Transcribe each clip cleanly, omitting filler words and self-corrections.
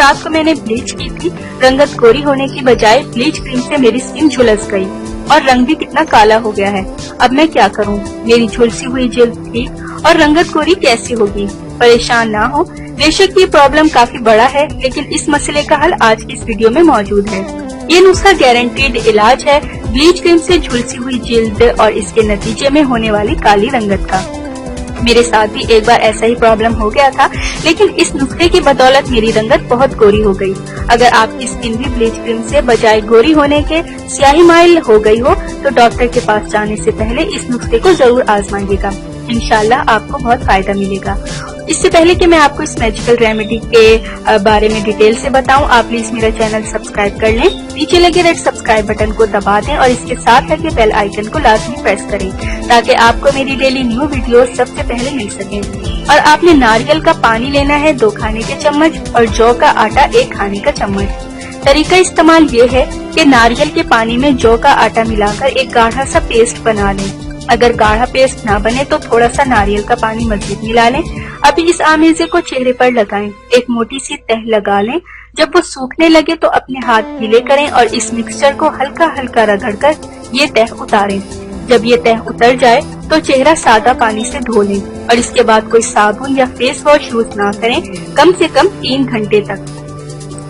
रात को मैंने ब्लीच की थी। रंगत गोरी होने की बजाय ब्लीच क्रीम से मेरी स्किन झुलस गई और रंग भी कितना काला हो गया है। अब मैं क्या करूं? मेरी झुलसी हुई जिल्द थी और रंगत गोरी कैसी होगी? परेशान ना हो, बेशक ये प्रॉब्लम काफी बड़ा है, लेकिन इस मसले का हल आज की इस वीडियो में मौजूद है। ये नुस्खा गारंटीड इलाज है ब्लीच क्रीम से झुलसी हुई जिल्द और इसके नतीजे में होने वाली काली रंगत का। मेरे साथ भी एक बार ऐसा ही प्रॉब्लम हो गया था, लेकिन इस नुस्खे की बदौलत मेरी रंगत बहुत गोरी हो गई। अगर आपकी स्किन भी ब्लीच क्रीम से बजाय गोरी होने के स्याही माइल हो गई हो तो डॉक्टर के पास जाने से पहले इस नुस्खे को जरूर आजमाइएगा। इंशाल्लाह आपको बहुत फायदा मिलेगा। इससे पहले कि मैं आपको इस मैजिकल रेमेडी के बारे में डिटेल से बताऊं, आप प्लीज मेरा चैनल सब्सक्राइब कर लें। नीचे लगे रेड सब्सक्राइब बटन को दबा दें और इसके साथ लगे बेल आइकन को लाजमी प्रेस करें ताकि आपको मेरी डेली न्यू वीडियो सबसे पहले मिल सके। और आपने नारियल का पानी लेना है 2 खाने के चम्मच और जौ का आटा 1 खाने का चम्मच। तरीका इस्तेमाल ये है कि नारियल के पानी में जौ का आटा मिलाकर एक गाढ़ा सा पेस्ट बना लें। अगर गाढ़ा पेस्ट ना बने तो थोड़ा सा नारियल का पानी मजीद मिला लें। अभी इस आमेजे को चेहरे पर लगाएं, एक मोटी सी तह लगा लें। जब वो सूखने लगे तो अपने हाथ गीले करें और इस मिक्सचर को हल्का हल्का रगड़कर ये तह उतारें। जब ये तह उतर जाए तो चेहरा सादा पानी से धो लें और इसके बाद कोई साबुन या फेस वॉश यूज ना करें, कम से कम 3 घंटे तक।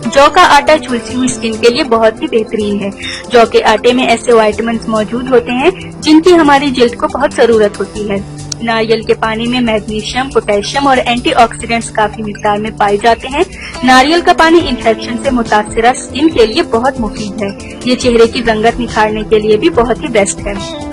जौ का आटा झुलसी हुई स्किन के लिए बहुत ही बेहतरीन है। जौ के आटे में ऐसे विटामिन्स मौजूद होते हैं जिनकी हमारी जिल्द को बहुत जरूरत होती है। नारियल के पानी में मैग्नीशियम, पोटेशियम और एंटीऑक्सीडेंट्स काफी मिकदार में पाए जाते हैं। नारियल का पानी इन्फेक्शन से मुतासिरा स्किन के लिए बहुत मुफीद है। ये चेहरे की रंगत निखारने के लिए भी बहुत ही बेस्ट है।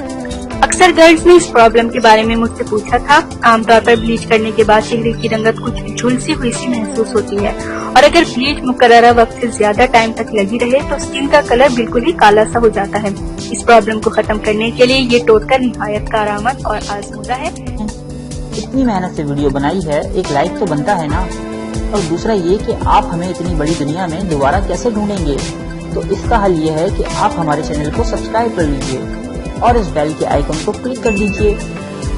अक्सर गर्ल्स ने इस प्रॉब्लम के बारे में मुझसे पूछा था। आमतौर पर ब्लीच करने के बाद चेहरे की रंगत कुछ झुलसी हुई सी महसूस होती है और अगर ब्लीच मुकर्ररा वक्त से ज्यादा टाइम तक लगी रहे तो स्किन का कलर बिल्कुल ही काला सा हो जाता है। इस प्रॉब्लम को खत्म करने के लिए ये टोटका निहायत कारआमद और आजमूदा है। इतनी मेहनत से वीडियो बनाई है, एक लाइक तो बनता है ना। और दूसरा ये कि आप हमें इतनी बड़ी दुनिया में दोबारा कैसे ढूंढेंगे, तो इसका हल ये है कि आप हमारे चैनल को सब्सक्राइब कर लीजिए और इस बेल के आइकन को क्लिक कर दीजिए।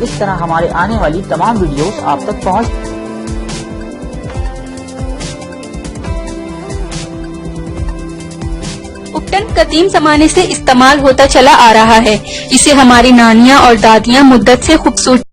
इस तरह हमारे आने वाली तमाम वीडियोस आप तक पहुंच। उपटन कदीम जमाने से इस्तेमाल होता चला आ रहा है। इसे हमारी नानियां और दादियां मुद्दत से खूबसूरत